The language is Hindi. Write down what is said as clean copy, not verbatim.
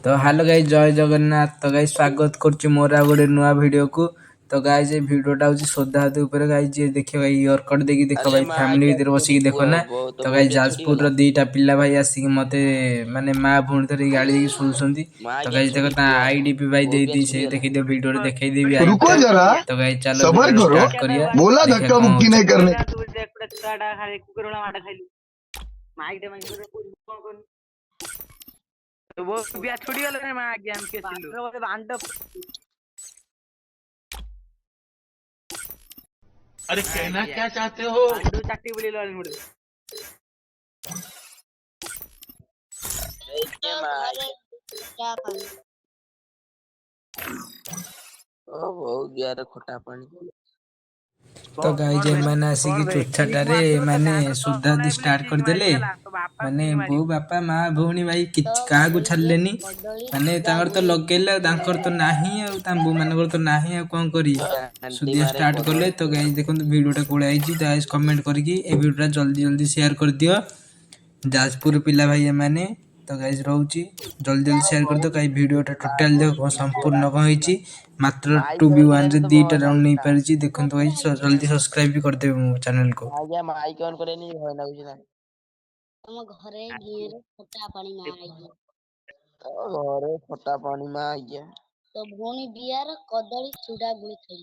तो हेलो गाइस जय जगन्नाथ। तो गाइस स्वागत करछि मोर आ गोटे नुआ वीडियो को। तो गाइस ये वीडियोटा होछि सोदाहाती ऊपर। गाइस जे देखियो भाई इयर कट देकी देखो अरे भाई माँ फैमिली क्या भीतर बसिकी छोड़ी देखो पुआ ना। तो तो बोल गाइस दिया छोड़ी जाजपुर रो गला दीटा पिला भाई आसिक मते माने मां भउणी धरि गाड़ी देकी सुनसंती। माँ तो क्या गाइस देखो छोड़ी ता पुआ आईडी भाई बोल दे दिया दी छोड़ी से गला देखि दे वीडियो रे देखै देबी आईडी रुको टा। जरा तो गाइस चलो सबर वीडियो करो। स्टार्ट करिया बोला देखिया धक्का कोन मुक्की होछि। नहीं करने। तो वो बिया छुड़ी गले रे मां गेम के सिलु अरे कहना क्या चाहते हो? अंडू चाटी बोली लड़ी मुड़ ये माँ क्या करूं? ओ बहुत गया रे खोटा पानी तो गाइस कौन जे भाई माने कौन आसिकी भाई क्लिक चुरछाटारे मारदो तो माने गांड तो सुधादी तले बोले स्टार्ट क्लिक कर देले। मारिगला तो बापा माने क्लिक बो मारियो बापा मां भउणी भाई तो किछ काहाकू बोल दिए छाडलेनी। कदली माने चूड़ा तांकर तो गुड़ी लगेला तांकर तो नाही आ तांबो मानकर तो नाही आ कोन करी। आंटी सुदिया मारे स्टार्ट कदड़ी करले। तो गाइस देखंतु वीडियोटा कोळे आइची। तो गाइस कमेंट करके ए वीडियोटा जल्दी जल्दी शेयर कर दियो जाजपुर पिला भाई माने। तो गाइस रहउची जल्दी जल्दी शेयर कर दियो। काई वीडियोटा टोटल देखो संपूर्ण कौन होईची। मात्र माई कौन 2v1 करे रे तो दीटा भय राउंड लाଗୁଛି नहीं ନା पारिची। देखंतु गाइस जल्दी सब्सक्राइब भी कर देबे मो चैनल को। ଆଜ୍ଞା ମାଇ କଣ କରେନି ଭୟ ଲାଗୁଛି ନା तुम घरे ढेर खट्टा पानी में आई ଘରେ ଖଟା ପାଣି ମା ଆଜ୍ଞା तो भोनी बियार कदली चूड़ा गुड़ी खाई।